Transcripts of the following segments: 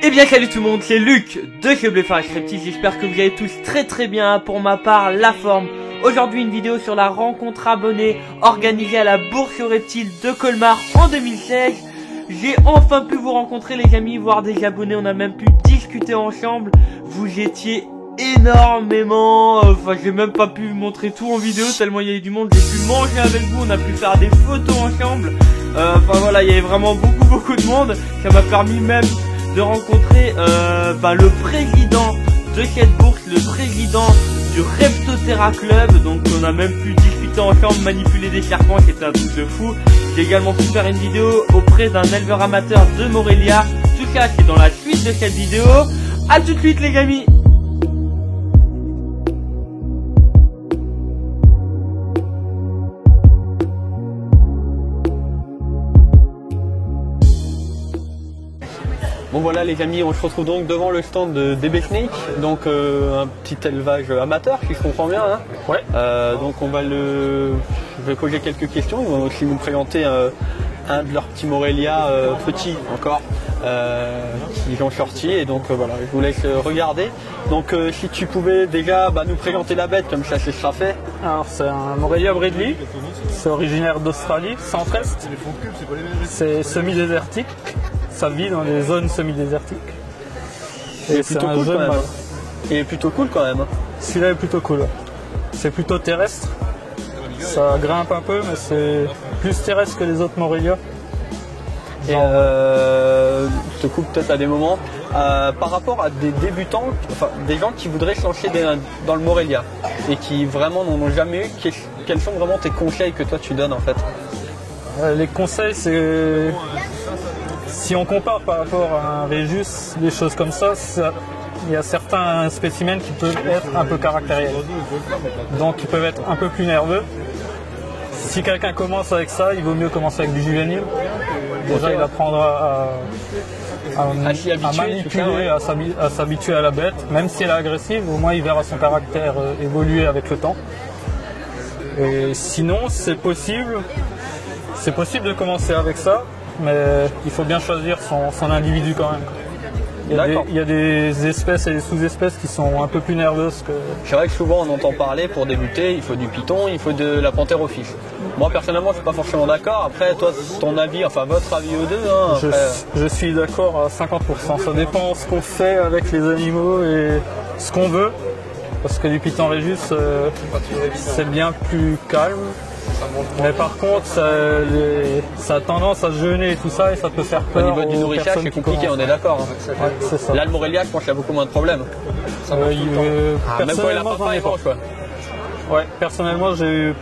Eh bien salut tout le monde, c'est Luc de chez Blueface Reptile, j'espère que vous allez tous très bien, pour ma part la forme. Aujourd'hui une vidéo sur la rencontre abonnée organisée à la Bourse aux Reptiles de Colmar en 2016. J'ai enfin pu vous rencontrer les amis, voir des abonnés, on a même pu discuter ensemble. Vous étiez énormément, enfin j'ai même pas pu vous montrer tout en vidéo tellement il y avait du monde. J'ai pu manger avec vous, on a pu faire des photos ensemble. Enfin voilà, il y avait vraiment beaucoup de monde. Ça m'a permis même de rencontrer le président de cette bourse, le président du Reptoterra Club. Donc on a même pu discuter ensemble, manipuler des serpents, c'était un truc de fou. J'ai également pu faire une vidéo auprès d'un éleveur amateur de Morelia. Tout ça c'est dans la suite de cette vidéo. A tout de suite les amis. Bon voilà les amis, on se retrouve donc devant le stand de DB Snake, donc un petit élevage amateur si je comprends bien. Hein. Ouais. Donc je vais poser quelques questions, ils vont aussi nous présenter un de leurs petits Morelia petits encore qu'ils ont sorti, et donc voilà, je vous laisse regarder. Donc si tu pouvais déjà nous présenter la bête, comme ça ce sera fait. Alors c'est un Morelia Bredli, c'est originaire d'Australie, centre-est, c'est semi-désertique. Ça vit dans des zones semi-désertiques. Et c'est un jeune mâle. Il est plutôt cool quand même. Celui-là est plutôt cool. C'est plutôt terrestre. Ça grimpe un peu, mais c'est plus terrestre que les autres Morelia. Et je te coupe peut-être à des moments. Par rapport à des débutants, enfin des gens qui voudraient se lancer dans le Morelia et qui vraiment n'en ont jamais eu, quels sont vraiment tes conseils que toi tu donnes en fait? Les conseils, c'est... Si on compare par rapport à un Réjus, des choses comme ça, il y a certains spécimens qui peuvent être un peu caractériels. Donc ils peuvent être un peu plus nerveux. Si quelqu'un commence avec ça, il vaut mieux commencer avec du juvénile. Déjà il apprendra à manipuler, à s'habituer à la bête. Même si elle est agressive, au moins il verra son caractère évoluer avec le temps. Et sinon c'est possible de commencer avec ça. Mais il faut bien choisir son individu quand même. Il y a des espèces et des sous-espèces qui sont un peu plus nerveuses que... C'est vrai que souvent on entend parler, pour débuter, il faut du python, il faut de la panthère au fiche. Moi personnellement je suis pas forcément d'accord. Après toi, ton avis, enfin votre avis aux deux hein, je suis d'accord à 50%. Ça dépend ce qu'on fait avec les animaux et ce qu'on veut. Parce que du python Réjus, c'est bien plus calme. Mais par contre, ça a tendance à se jeûner et tout ça, et ça peut faire peur. Au niveau du nourrissage, c'est compliqué, on est d'accord. Hein. Ouais, c'est ça. Là, le Morelia, je pense qu'il y a beaucoup moins de problèmes. Même quand il a pas quoi. Ouais, personnellement, j'ai eu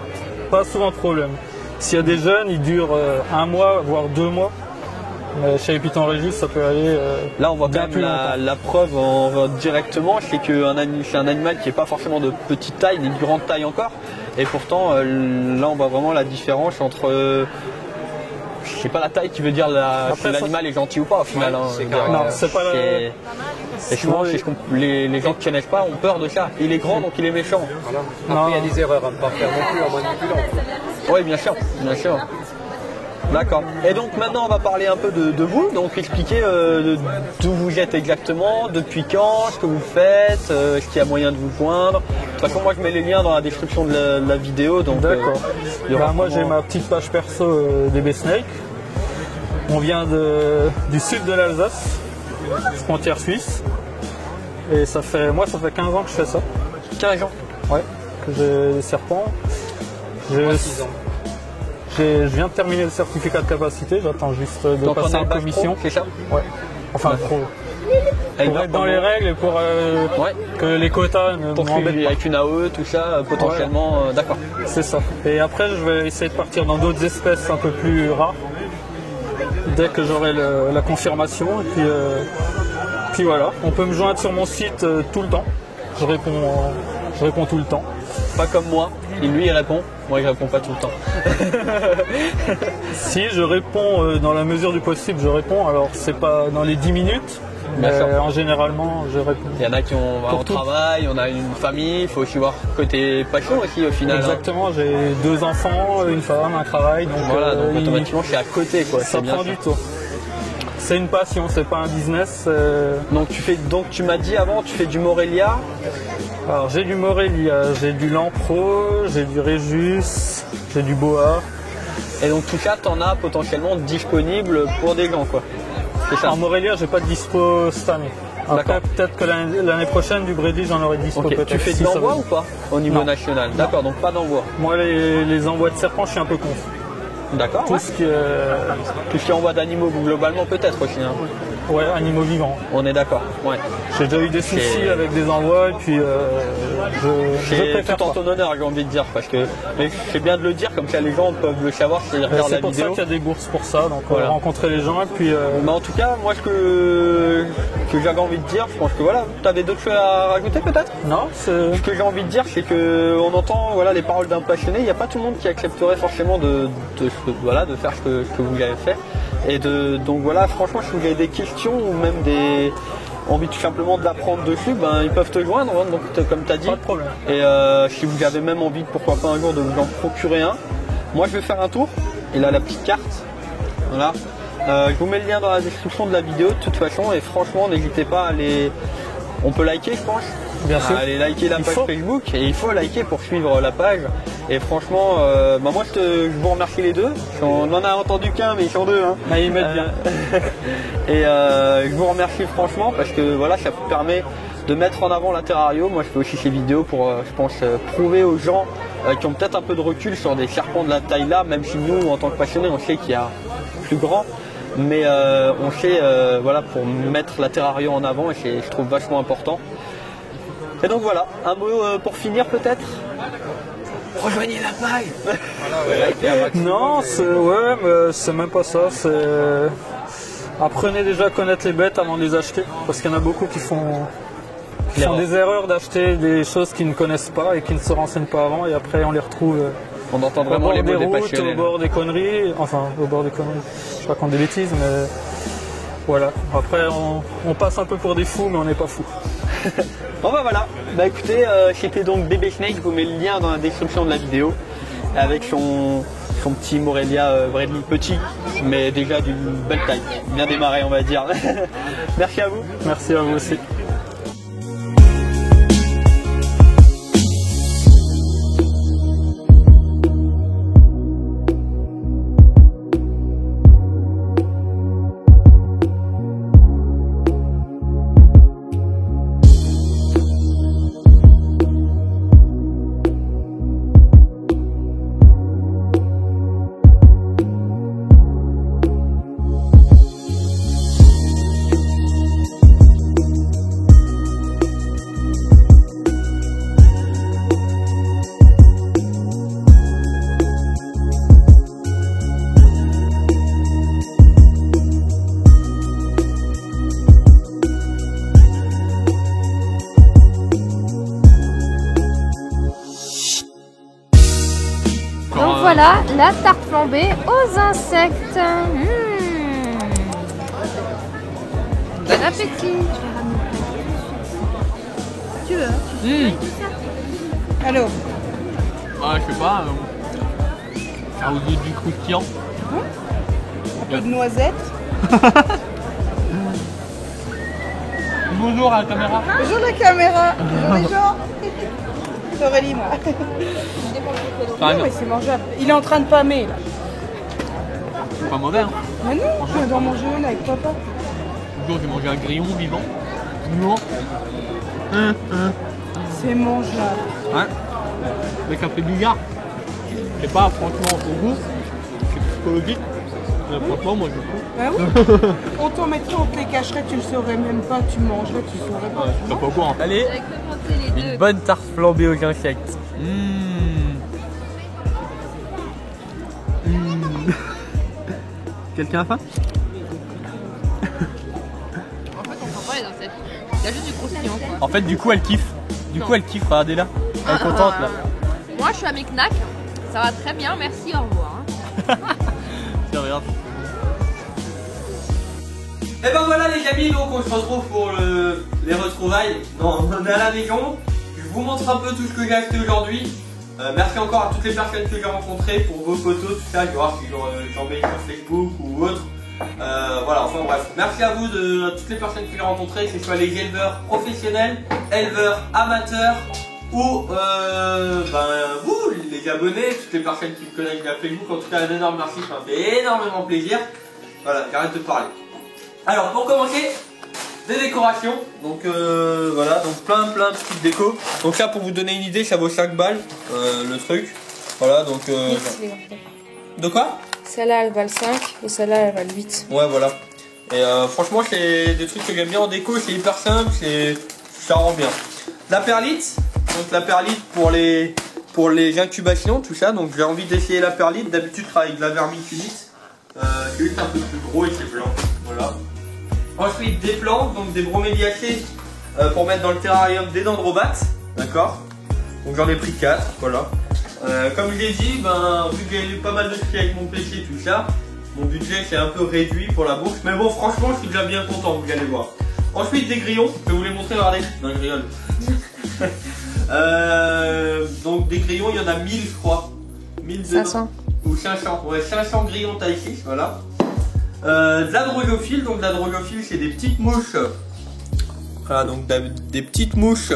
pas souvent de problèmes. S'il y a des jeunes, ils durent un mois, voire 2 mois. Mais chez les pythons Réjus, ça peut aller. Là, on voit bien la preuve directement, c'est c'est un animal qui n'est pas forcément de petite taille, ni de grande taille encore. Et pourtant, là, on voit vraiment la différence entre. Je sais pas la taille qui veut dire si l'animal est gentil ou pas au final. Ouais, hein, non, c'est pas la. Et souvent, les gens qui ne connaissent pas ont peur de ça. Il est grand, donc il est méchant. Voilà. Après, il y a des erreurs à ne pas faire non plus en manipulant. Oui, bien sûr. D'accord. Et donc maintenant on va parler un peu de vous, donc expliquer d'où vous êtes exactement, depuis quand, ce que vous faites, est-ce qu'il y a moyen de vous joindre. De toute façon moi je mets les liens dans la description de la vidéo. Donc d'accord. Moi j'ai ma petite page perso DB Snake. On vient du sud de l'Alsace, frontière suisse. Et ça fait 15 ans que je fais ça. 15 ans. Ouais, que j'ai des serpents. J'ai 6 ans. Je viens de terminer le certificat de capacité, j'attends juste de passer en commission. C'est ça? Ouais. Enfin, pour être dans les règles et pour que les quotas ne m'embêtent pas. Avec une AOE, tout ça, potentiellement, d'accord. C'est ça. Et après, je vais essayer de partir dans d'autres espèces un peu plus rares, dès que j'aurai la confirmation. Et puis voilà, on peut me joindre sur mon site tout le temps. Je réponds tout le temps. Pas comme moi, lui il répond, moi je réponds pas tout le temps. Si je réponds dans la mesure du possible, je réponds. Alors c'est pas dans les 10 minutes, mais généralement je réponds. Il y en a qui ont un travail, on a une famille, il faut aussi voir côté passion aussi au final. Exactement, hein. J'ai 2 enfants, une femme, un travail. Donc voilà, donc automatiquement je suis à côté quoi. Ça prend du temps. C'est une passion, c'est pas un business. Donc tu m'as dit avant, tu fais du Morelia. Alors j'ai du Morelia, j'ai du Lampro, j'ai du Régis, j'ai du Boa. Et donc tout ça, t'en as potentiellement disponible pour des gens, quoi. C'est ça. En Morelia, j'ai pas de dispo cette année. Après, D'accord. peut-être que l'année prochaine, du Brady, j'en aurai dispo Ok. peut-être. Tu fais de si ça l'envoi va. ou pas au niveau Non. national? D'accord, donc pas d'envoi. Moi, les envois de serpents, je suis un peu contre. D'accord. Tout Ouais. ce qui est Tout ce qui est envoi d'animaux globalement peut-être aussi. Hein. ouais, animaux vivants. On est d'accord. Ouais. J'ai déjà eu des soucis C'est- avec des envois et puis je C'est préfère tout en pas. ton honneur, j'ai envie de dire, parce que mais c'est bien de le dire, comme ça les gens peuvent le savoir s'ils regardent C'est la pour ça vidéo. qu'il y a des bourses pour ça, donc Voilà. rencontrer les gens et puis Mais en tout cas, moi ce que j'avais envie de dire, je pense que voilà, tu avais d'autres choses à rajouter peut-être? non, c'est Ce que j'ai envie de dire, c'est que on entend voilà, les paroles d'un passionné, il n'y a pas tout le monde qui accepterait forcément de faire ce que vous avez fait. Et donc voilà, franchement, si vous avez des questions ou même des envie tout simplement d'apprendre dessus, ben, ils peuvent te joindre, hein, donc comme tu as dit. pas de problème. Et si vous avez même envie, pourquoi pas un jour, de vous en procurer un. Moi, je vais faire un tour. Il a la petite carte. Voilà. Je vous mets le lien dans la description de la vidéo de toute façon. Et franchement, n'hésitez pas à aller... On peut liker, je pense. Bien sûr. Allez liker la Il page faut. Facebook. Et il faut liker pour suivre la page. Et franchement, moi, je vous remercie les deux. On en a entendu qu'un, mais ils sont deux. Hein. Ah, ils mettent bien. Et je vous remercie franchement parce que voilà, ça vous permet de mettre en avant la Terrario. Moi, je fais aussi ces vidéos pour, je pense, prouver aux gens qui ont peut-être un peu de recul sur des serpents de la taille là, même si nous, en tant que passionnés, on sait qu'il y a plus grand. Mais on sait, voilà, pour mettre la Terrario en avant, et je trouve vachement important. Et donc voilà, un mot pour finir peut-être. Rejoignez la paille. Non, mais c'est même pas ça. Apprenez déjà à connaître les bêtes avant de les acheter, parce qu'il y en a beaucoup qui font des erreurs d'acheter des choses qu'ils ne connaissent pas et qui ne se renseignent pas avant, et après on les retrouve On entend au vraiment bord les des mots des routes, passionnés. au bord des conneries, enfin au bord des conneries. Je raconte des bêtises, mais voilà. Après on passe un peu pour des fous, mais on n'est pas fous. Bon bah voilà, bah écoutez, c'était donc Bébé Snake, je vous mets le lien dans la description de la vidéo avec son petit Morelia Bradley petit, mais déjà d'une belle taille, bien démarré on va dire. Merci à vous. Merci à vous aussi. Donc voilà, la tarte flambée aux insectes. Bon appétit. Tu veux Alors, Ah, je sais pas. Un ou deux du croustillant. un peu de noisettes. Bonjour à la caméra. Bonjour la caméra. Bonjour les gens. C'est Aurélie, moi. Ah, Non, non, mais c'est mangeable. Il est en train de pâmer, là. c'est pas mauvais. Hein. Mais non, je dois manger une avec papa. Bonjour, j'ai mangé un grillon vivant. Vivant. C'est mangeable. Ouais. Avec un peu de billard. Je sais pas, franchement, au goût, c'est psychologique. Mais franchement, moi je trouve. Bah oui. On t'en mettrait, on te les cacherait, tu le saurais même pas, tu mangerais, tu saurais pas. Je suis pas au courant. Allez, une bonne tarte flambée aux insectes. Quelqu'un a faim? En fait, on sent pas les insectes. Il y a juste du croustillant, quoi. En fait, du coup, elle kiffe. Du coup, elle kiffe, regardez là. Elle est contente là. Moi, je suis à mes knacks. Ça va très bien, merci, au revoir. Hein. Tiens, regarde. Et ben voilà les amis, donc on se retrouve pour les retrouvailles. Non, on est à la maison. Je vous montre un peu tout ce que j'ai acheté aujourd'hui. Merci encore à toutes les personnes que j'ai rencontrées pour vos photos, tout ça. Je vais voir si j'en mets sur Facebook ou autre. Voilà, enfin bref. Merci à vous, à toutes les personnes que j'ai rencontrées, que ce soit les éleveurs professionnels, éleveurs amateurs ou vous, les abonnés, toutes les personnes qui me connaissent via Facebook. En tout cas, un énorme merci, ça m'a fait énormément plaisir. Voilà, j'arrête de parler. Alors, pour commencer, des décorations. Donc voilà, donc plein de petites décos. Donc là, pour vous donner une idée, ça vaut 5 balles le truc. Voilà, donc de quoi? Celle-là elle va le 5 et celle-là elle va le 8. Ouais, voilà. Et franchement, c'est des trucs que j'aime bien en déco, c'est hyper simple, ça rend bien. La perlite, donc la perlite pour les incubations, tout ça. Donc j'ai envie d'essayer la perlite. D'habitude, je travaille avec de la vermiculite. C'est juste un peu plus gros et c'est blanc. Voilà. Ensuite, des plantes, donc des broméliacées pour mettre dans le terrarium des dendrobates. D'accord. Donc j'en ai pris 4, voilà. Comme je l'ai dit, vu que j'ai eu pas mal de soucis avec mon PC, tout ça, mon budget c'est un peu réduit pour la bourse. Mais bon, franchement, je suis déjà bien content, vous allez voir. Ensuite, des grillons, je vais vous les montrer, regardez. Non, je rigole. Donc des grillons, il y en a 1000, je crois. 500. Ou 500, ouais, 500 grillons taille 6, voilà. De la drosophile, donc la drosophile, c'est des petites mouches. Voilà, donc des petites mouches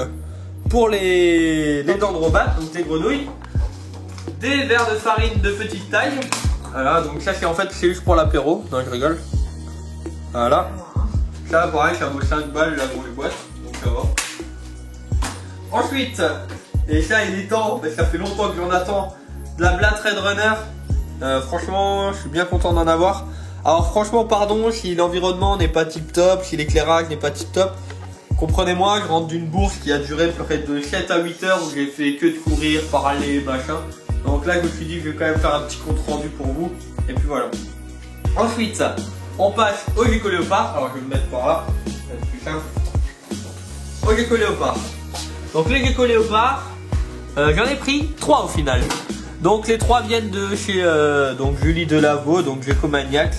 pour les dendrobates, donc les grenouilles. Des verres de farine de petite taille. Voilà, donc ça c'est en fait c'est juste pour l'apéro. Non, je rigole. Voilà. Ça pareil, ça vaut 5 balles la grosse boîte. Donc ça va. Ensuite, et ça il est temps, mais ça fait longtemps que j'en attends, de la Blatt Red Runner. Franchement, je suis bien content d'en avoir. Alors franchement, pardon si l'environnement n'est pas tip top, si l'éclairage n'est pas tip top. Comprenez-moi, je rentre d'une bourse qui a duré près de 7 à 8 heures où j'ai fait que de courir, parler, machin. Donc là, je me suis dit que je vais quand même faire un petit compte rendu pour vous. Et puis voilà. Ensuite, on passe au gecko léopard. Alors je vais me mettre par là, c'est plus simple. Au gecko léopard. Donc les gecko léopard, j'en ai pris 3 au final. Donc les 3 viennent de chez donc Julie Delaveau, donc Gecko Maniacs.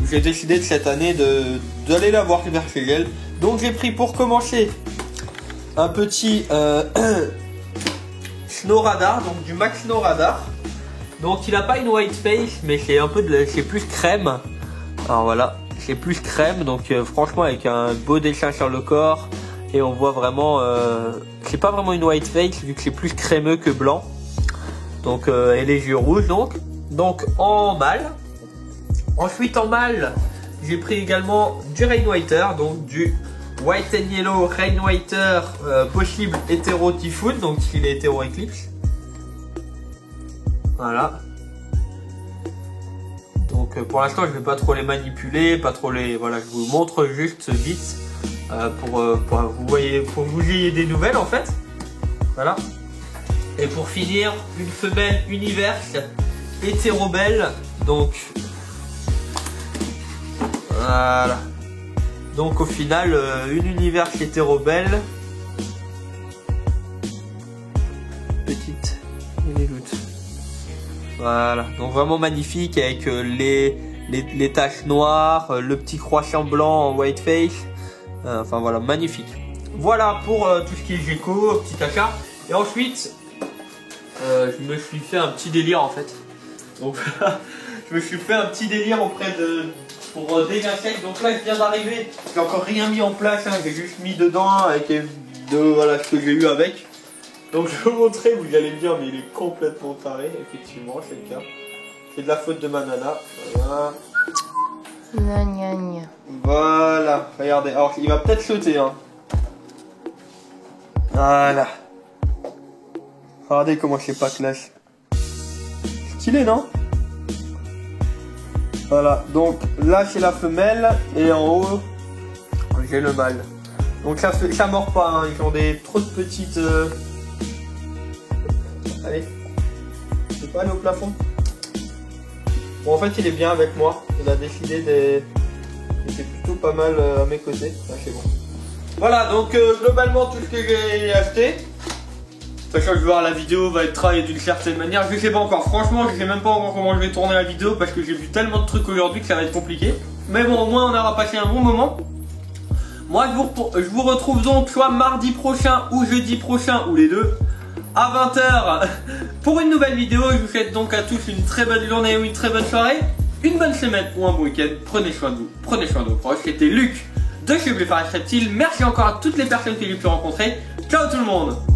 J'ai décidé de cette année d'aller la voir vers chez elle. Donc j'ai pris pour commencer un petit Snow Radar, donc du Max Snow Radar. Donc il n'a pas une white face, mais c'est un peu c'est plus crème. Alors voilà, c'est plus crème, donc franchement avec un beau dessin sur le corps. Et on voit vraiment, c'est pas vraiment une white face vu que c'est plus crémeux que blanc. Donc et les yeux rouges donc en mâle. Ensuite en mâle, j'ai pris également du Rainwater, donc du White and Yellow Rainwater possible hétéro Typhoon, donc il est hétéro Eclipse. Voilà. Donc pour l'instant je vais pas trop les manipuler, pas trop les, voilà, je vous montre juste vite pour que vous ayez des nouvelles en fait. Voilà. Et pour finir, une femelle Universe hétérobelle, donc voilà. Donc au final, une Universe hétérobelle, petite, les doutes. Voilà, donc vraiment magnifique avec les taches noires, le petit croissant blanc en white face. Enfin voilà, magnifique. Voilà pour tout ce qui est gecko, petit achat. Et ensuite, je me suis fait un petit délire en fait. Donc je me suis fait un petit délire pour des insectes. Donc là je viens d'arriver, j'ai encore rien mis en place, hein. J'ai juste mis dedans avec voilà ce que j'ai eu avec. Donc je vais vous montrer, vous allez me dire mais il est complètement taré, effectivement c'est le cas. C'est de la faute de ma nana. Voilà. Voilà, regardez, alors il va peut-être sauter hein. Voilà. Regardez comment c'est pas classe. Stylé non? Voilà, donc là c'est la femelle et en haut j'ai le mâle. Donc ça mord pas, hein. Ils ont des trop de petites... Allez, je peux pas aller au plafond. Bon en fait il est bien avec moi, il a décidé de... C'est plutôt pas mal à mes côtés, ah, c'est bon. Voilà, donc globalement tout ce que j'ai acheté. Sachant que je vais voir la vidéo va être travaillée d'une certaine manière, je sais pas encore, franchement je sais même pas encore comment je vais tourner la vidéo parce que j'ai vu tellement de trucs aujourd'hui que ça va être compliqué. Mais bon au moins on aura passé un bon moment. Moi je vous retrouve donc soit mardi prochain ou jeudi prochain ou les deux à 20 h pour une nouvelle vidéo. Je vous souhaite donc à tous une très bonne journée ou une très bonne soirée une bonne semaine ou un bon week-end. Prenez soin de vous, prenez soin de vos proches. C'était Luc de chez Bleu Reptile. Merci encore à toutes les personnes que j'ai pu rencontrer. Ciao tout le monde!